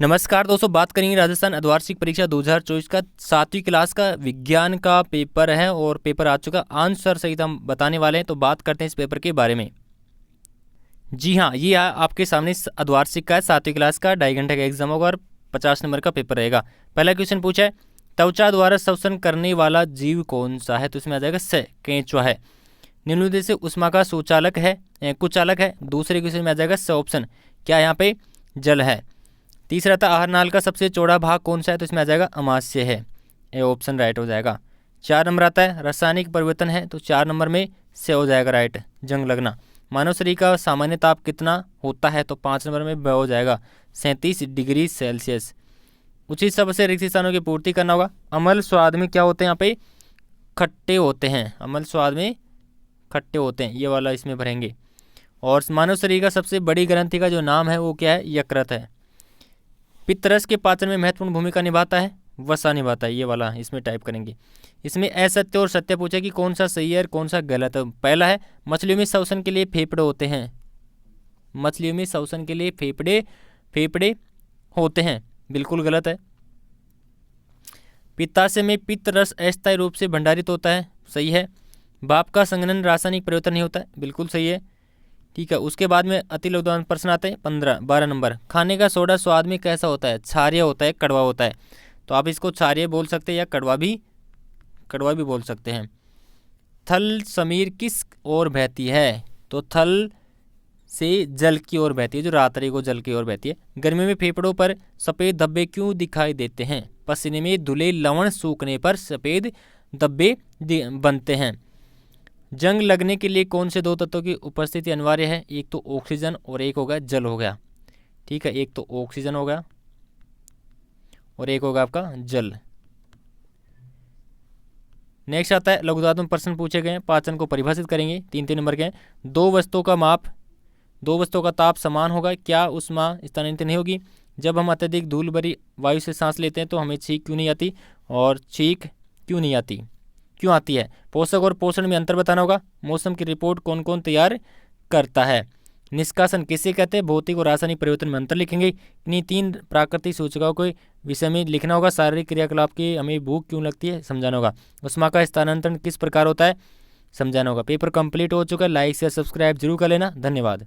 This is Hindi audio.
नमस्कार दोस्तों, बात करेंगे राजस्थान अर्धवार्षिक परीक्षा 2024 का 7वीं क्लास का विज्ञान का पेपर है और पेपर आ चुका। आंसर सहित हम बताने वाले हैं, तो बात करते हैं इस पेपर के बारे में। जी हाँ, ये आपके सामने अर्धवार्षिक का है, 7वीं क्लास का 2.5 घंटे का एग्जाम होगा और 50 नंबर का पेपर रहेगा। पहला क्वेश्चन पूछा है, त्वचा द्वारा श्वसन करने वाला जीव कौन सा है? तो इसमें आ जाएगा स, केंचुआ है। निम्नलिखित से उष्मा का सुचालक है, कुचालक है। दूसरे क्वेश्चन में आ जाएगा स ऑप्शन, क्या यहाँ पे जल है। तीसरा था, आहार नाल का सबसे चौड़ा भाग कौन सा है? तो इसमें आ जाएगा अमाशय है, ए ऑप्शन राइट हो जाएगा। 4 नंबर आता है, रासायनिक परिवर्तन है, तो 4 नंबर में से हो जाएगा राइट, जंग लगना। मानव शरीर का सामान्य ताप कितना होता है? तो 5 नंबर में ब हो जाएगा 37 डिग्री सेल्सियस। उचित शब्द से रिक्त स्थानों की पूर्ति करना होगा। अम्ल स्वाद में क्या होते हैं? यहाँ पे खट्टे होते हैं, अम्ल स्वाद में खट्टे होते हैं, ये वाला इसमें भरेंगे। और मानव शरीर का सबसे बड़ी ग्रंथि का जो नाम है वो क्या है? यकृत है। पित्तरस के पाचन में महत्वपूर्ण भूमिका निभाता है, वसा निभाता है, ये वाला इसमें टाइप करेंगे। इसमें असत्य और सत्य पूछा कि कौन सा सही है और कौन सा गलत है। पहला है, मछलियों में श्वसन के लिए फेफड़े होते हैं। मछलियों में श्वसन के लिए फेफड़े होते हैं, बिल्कुल गलत है। पित्ताशय में पित्त रस अस्थायी रूप से भंडारित होता है, सही है। भाप का संघनन रासायनिक परिवर्तन नहीं होता है, बिल्कुल सही है। ठीक है, उसके बाद में अति लघुदान प्रश्न आते हैं 12 नंबर। खाने का सोडा स्वाद में कैसा होता है? क्षारीय होता है, कड़वा होता है। तो आप इसको क्षारीय बोल सकते हैं या कड़वा भी बोल सकते हैं। थल समीर किस ओर बहती है? तो थल से जल की ओर बहती है, जो रात्रि को जल की ओर बहती है। गर्मी में फेफड़ों पर सफ़ेद धब्बे क्यों दिखाई देते हैं? पसीने में धुले लवण सूखने पर सफ़ेद धब्बे बनते हैं। जंग लगने के लिए कौन से 2 तत्वों की उपस्थिति अनिवार्य है? एक तो ऑक्सीजन और एक होगा जल हो गया। ठीक है, एक तो ऑक्सीजन होगा और एक होगा आपका जल। नेक्स्ट आता है, लघुदात्मक प्रश्न पूछे गए हैं, पाचन को परिभाषित करेंगे। 3 नंबर के हैं। 2 वस्तुओं का ताप समान होगा, क्या ऊष्मा स्थानांतरित नहीं होगी? जब हम अत्यधिक धूल भरी वायु से सांस लेते हैं तो हमें छींक क्यों नहीं आती और छींक क्यों आती है? पोषक और पोषण में अंतर बताना होगा। मौसम की रिपोर्ट कौन कौन तैयार करता है? निष्कासन किसे कहते हैं? भौतिक और रासायनिक परिवर्तन में अंतर लिखेंगे। इन्हीं 3 प्राकृतिक सूचकाओं के विषय में लिखना होगा। शारीरिक क्रियाकलाप की हमें भूख क्यों लगती है? समझाना होगा। उष्मा का स्थानांतरण किस प्रकार होता है? समझाना होगा। पेपर कंप्लीट हो चुका है। लाइक शेयर सब्सक्राइब जरूर कर लेना। धन्यवाद।